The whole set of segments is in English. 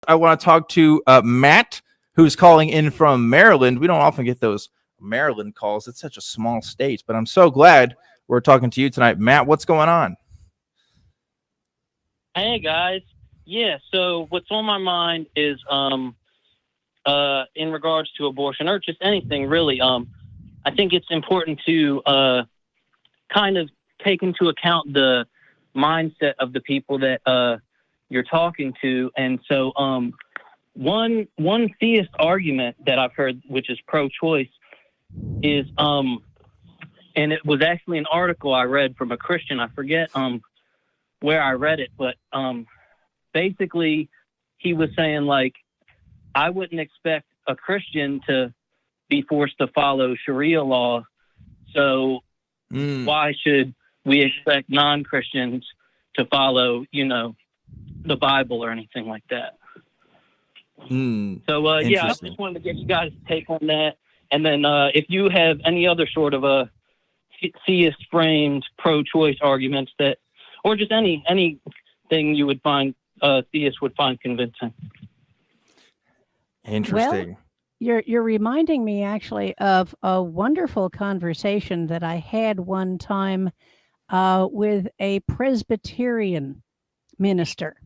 I want to talk to Matt, who's calling in from Maryland. We don't often get those Maryland calls. It's such a small state, but I'm so glad we're talking to you tonight. Matt, what's going on? Hey guys. Yeah, so what's on my mind is in regards to abortion or just anything really. I think it's important to kind of take into account the mindset of the people that you're talking to. And so one theist argument that I've heard, which is pro-choice, is and it was actually an article I read from a Christian. I forget where I read it, but basically he was saying, like, I wouldn't expect a Christian to be forced to follow Sharia law, so why should we expect non-Christians to follow, the Bible or anything like that? So yeah, I just wanted to get you guys' take on that, and then if you have any other sort of a theist-framed pro-choice arguments that, or just anything you would find theists would find convincing. Interesting. Well, you're reminding me actually of a wonderful conversation that I had one time with a Presbyterian minister,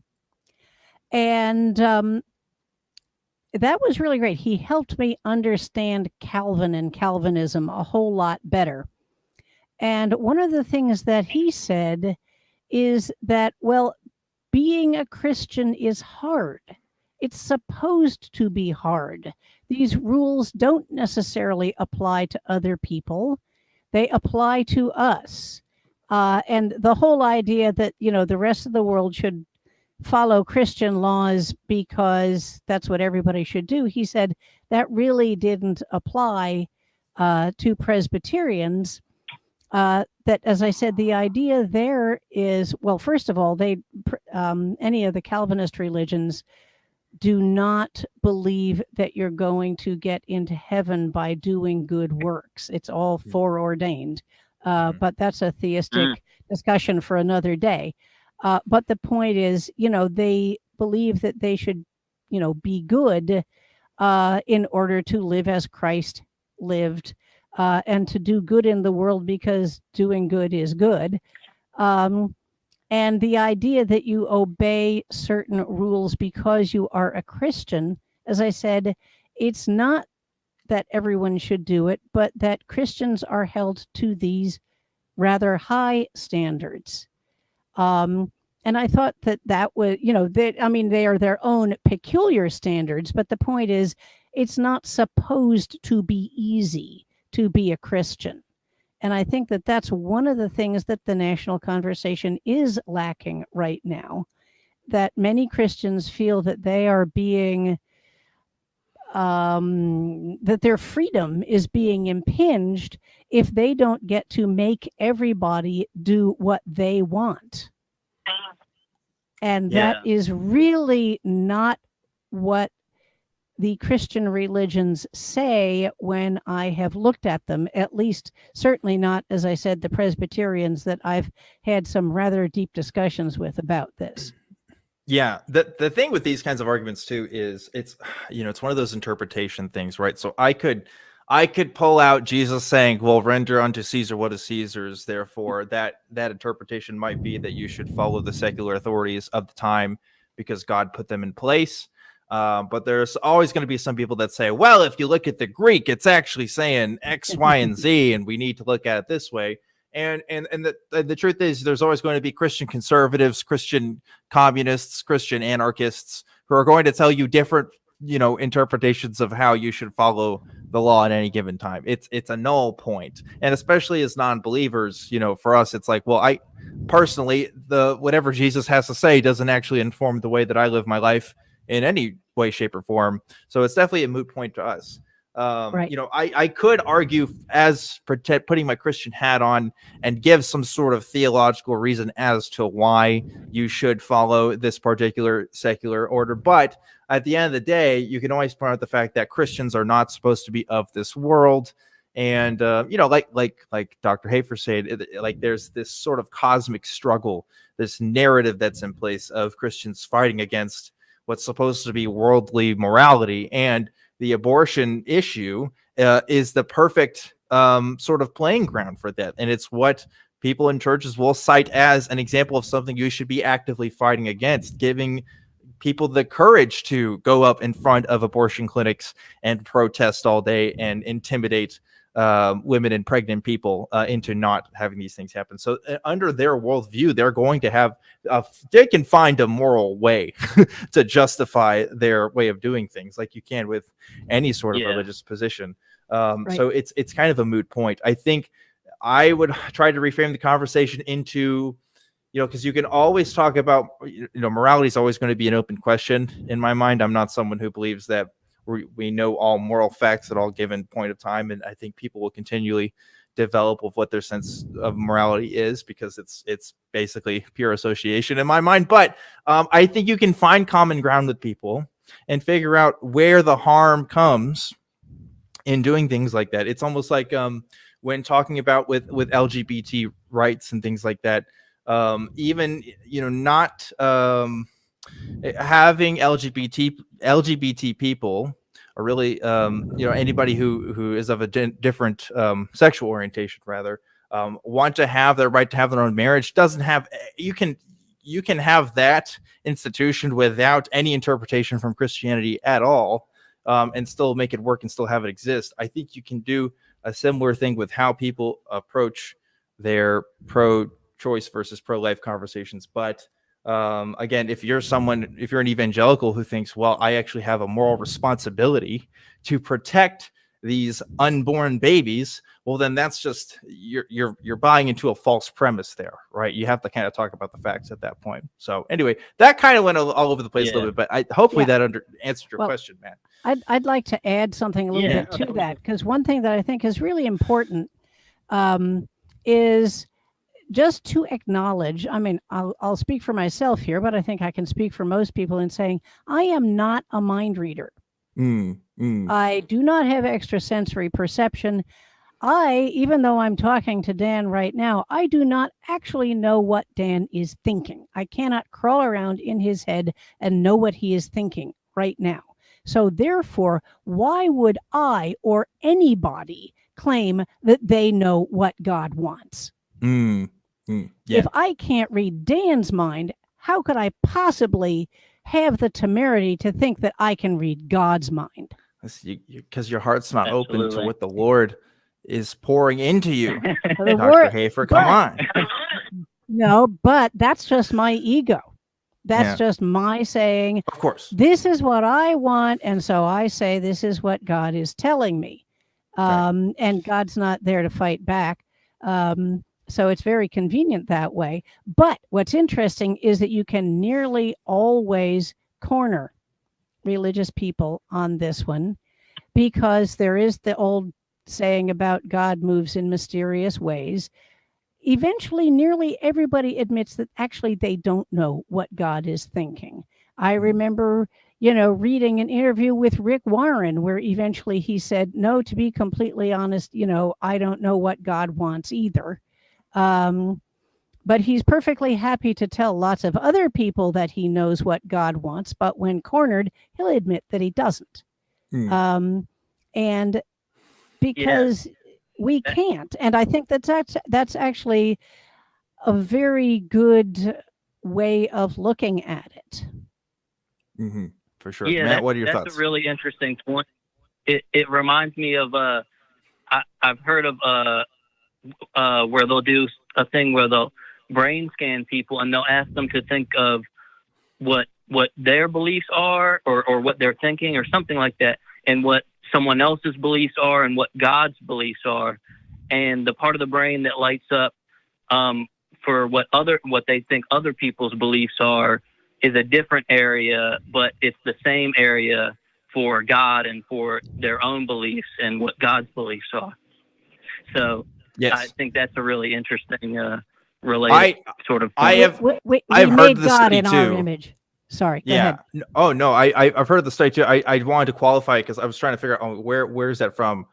and that was really great. He helped me understand Calvin and Calvinism a whole lot better. And one of the things that he said is that, well, being a Christian is hard. It's supposed to be hard. These rules don't necessarily apply to other people. They apply to us. And the whole idea that, the rest of the world should follow Christian laws because that's what everybody should do, he said that really didn't apply to Presbyterians. That, as I said, the idea there is, well, first of all, any of the Calvinist religions do not believe that you're going to get into heaven by doing good works. It's all foreordained. But that's a theistic discussion for another day. But the point is, they believe that they should, be good in order to live as Christ lived, and to do good in the world because doing good is good. And the idea that you obey certain rules because you are a Christian, as I said, it's not that everyone should do it, but that Christians are held to these rather high standards. And I thought that was, they are their own peculiar standards, but the point is, it's not supposed to be easy to be a Christian. And I think that that's one of the things that the national conversation is lacking right now, that many Christians feel that they are being, that their freedom is being impinged if they don't get to make everybody do what they want. And that is really not what the Christian religions say when I have looked at them, at least certainly not, as I said, the Presbyterians that I've had some rather deep discussions with about this. Yeah, the thing with these kinds of arguments too is it's one of those interpretation things, right? So I could pull out Jesus saying, well, render unto Caesar what is Caesar's, therefore that interpretation might be that you should follow the secular authorities of the time because God put them in place. But there's always going to be some people that say, well, if you look at the Greek, it's actually saying X, Y, and Z, and we need to look at it this way. And the truth is, there's always going to be Christian conservatives, Christian communists, Christian anarchists who are going to tell you different, interpretations of how you should follow the law at any given time. It's a null point. And especially as non-believers, for us, it's like, well, I personally, whatever Jesus has to say doesn't actually inform the way that I live my life in any way, shape, or form. So it's definitely a moot point to us. Right. I could argue as putting my Christian hat on and give some sort of theological reason as to why you should follow this particular secular order. But at the end of the day, you can always point out the fact that Christians are not supposed to be of this world. And, like Dr. Hafer said, like there's this sort of cosmic struggle, this narrative that's in place of Christians fighting against what's supposed to be worldly morality, and the abortion issue is the perfect sort of playing ground for that. And it's what people in churches will cite as an example of something you should be actively fighting against, giving people the courage to go up in front of abortion clinics and protest all day and intimidate women and pregnant people into not having these things happen. So under their worldview, they're going to have, they can find a moral way to justify their way of doing things, like you can with any sort of religious position. So it's kind of a moot point. I think I would try to reframe the conversation into, because you can always talk about, morality is always going to be an open question in my mind. I'm not someone who believes that we know all moral facts at all given point of time. And I think people will continually develop of what their sense of morality is, because it's basically pure association in my mind. But I think you can find common ground with people and figure out where the harm comes in doing things like that. It's almost like when talking about with LGBT rights and things like that, even, not having LGBT people, or really, anybody who is of a different sexual orientation, rather, want to have their right to have their own marriage, doesn't have, you can have that institution without any interpretation from Christianity at all, and still make it work and still have it exist. I think you can do a similar thing with how people approach their pro-choice versus pro-life conversations. But again, if you're an evangelical who thinks, well, I actually have a moral responsibility to protect these unborn babies, well, then that's just you're buying into a false premise there, right? You have to kind of talk about the facts at that point. So anyway, that kind of went all over the place a little bit, but hopefully that answered your question, man. I'd like to add something a little bit to that, because one thing that I think is really important is just to acknowledge, I mean, I'll speak for myself here, but I think I can speak for most people in saying, I am not a mind reader. I do not have extrasensory perception. Even though I'm talking to Dan right now, I do not actually know what Dan is thinking. I cannot crawl around in his head and know what he is thinking right now. So therefore, why would I or anybody claim that they know what God wants? If I can't read Dan's mind, how could I possibly have the temerity to think that I can read God's mind? Because your heart's not open to what the Lord is pouring into you. Dr. Hafer, come on. No, but that's just my ego. That's just my saying, of course, this is what I want. And so I say, this is what God is telling me. And God's not there to fight back. So it's very convenient that way. But what's interesting is that you can nearly always corner religious people on this one, because there is the old saying about God moves in mysterious ways. Eventually, nearly everybody admits that actually they don't know what God is thinking. I remember, reading an interview with Rick Warren where eventually he said, no, to be completely honest, I don't know what God wants either. But he's perfectly happy to tell lots of other people that he knows what God wants, but when cornered, he'll admit that he doesn't. And because we can't. And I think that's actually a very good way of looking at it. For sure. Matt, what are your thoughts? That's a really interesting point. It reminds me of I've heard of where they'll do a thing where they'll brain scan people and they'll ask them to think of what their beliefs are or what they're thinking or something like that, and what someone else's beliefs are and what God's beliefs are. And the part of the brain that lights up for what they think other people's beliefs are is a different area, but it's the same area for God and for their own beliefs and what God's beliefs are. So I think that's a really interesting related sort of point. I've heard the God study in too. Our image. Sorry. Go ahead. Oh no, I've heard the study too. I wanted to qualify because I was trying to figure out where is that from,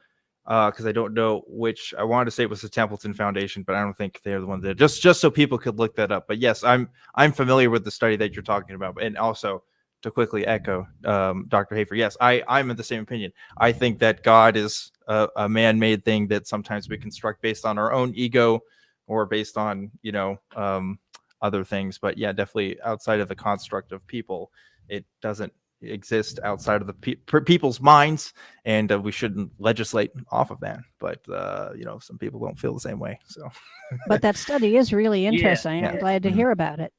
because I don't know which. I wanted to say it was the Templeton Foundation, but I don't think they're the one that just so people could look that up. But yes, I'm familiar with the study that you're talking about, and also to quickly echo Dr. Hafer, yes, I'm in the same opinion. I think that God is a man-made thing that sometimes we construct based on our own ego or based on, other things. But yeah, definitely outside of the construct of people, it doesn't exist outside of the people's minds, and we shouldn't legislate off of that. But some people don't feel the same way. So, But that study is really Yeah. interesting. Yeah. I'm glad to hear about it.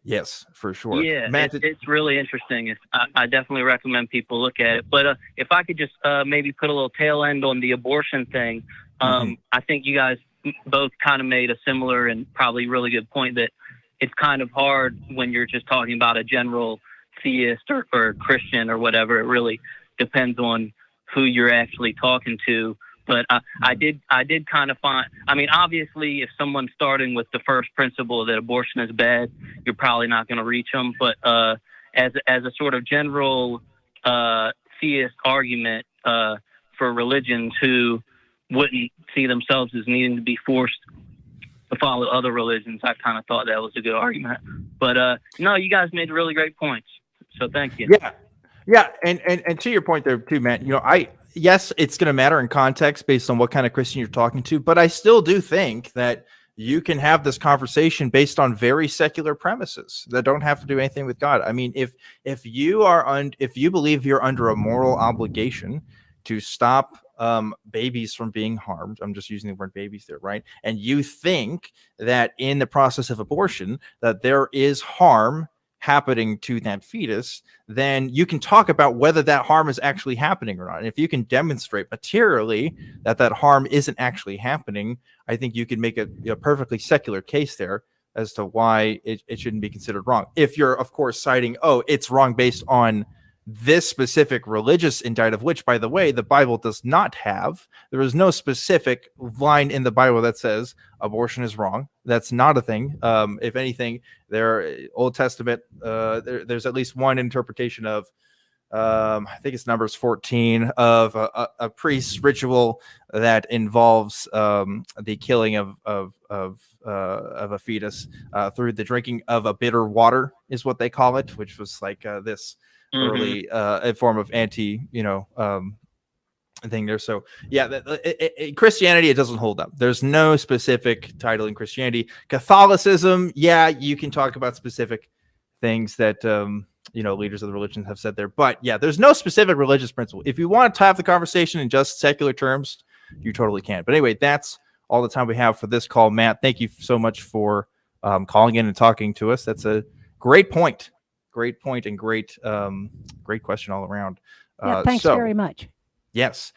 yes, for sure. Yeah, Matt, it's really interesting. I definitely recommend people look at it. But if I could just maybe put a little tail end on the abortion thing, I think you guys both kind of made a similar and probably really good point that it's kind of hard when you're just talking about a general theist or Christian or whatever. It really depends on who you're actually talking to. But I did kind of find, I mean, obviously, if someone's starting with the first principle that abortion is bad, you're probably not going to reach them. But as a sort of general theist argument for religions who wouldn't see themselves as needing to be forced to follow other religions, I kind of thought that was a good argument. But no, you guys made really great points. So thank you. Yeah, and to your point there too, Matt. Yes, it's going to matter in context based on what kind of Christian you're talking to, but I still do think that you can have this conversation based on very secular premises that don't have to do anything with God. I mean, if you believe you're under a moral obligation to stop babies from being harmed, I'm just using the word babies there, right? And you think that in the process of abortion that there is harm happening to that fetus, then you can talk about whether that harm is actually happening or not. And if you can demonstrate materially that harm isn't actually happening, I think you can make a perfectly secular case there as to why it shouldn't be considered wrong. If you're, of course, citing, it's wrong based on this specific religious indicative, which, by the way, the Bible does not have. There is no specific line in the Bible that says abortion is wrong. That's not a thing. If anything, Old Testament, there's at least one interpretation of, I think it's Numbers 14, of a priest's ritual that involves the killing of a fetus through the drinking of a bitter water, is what they call it, which was like this early a form of anti thing there. So yeah, Christianity, it doesn't hold up. There's no specific title in Christianity. Catholicism, yeah, you can talk about specific things that leaders of the religion have said there, but yeah, there's no specific religious principle. If you want to have the conversation in just secular terms, you totally can. But anyway, that's all the time we have for this call. Matt, thank you so much for calling in and talking to us. That's a great point and great question all around. Yeah, thanks very much. Yes.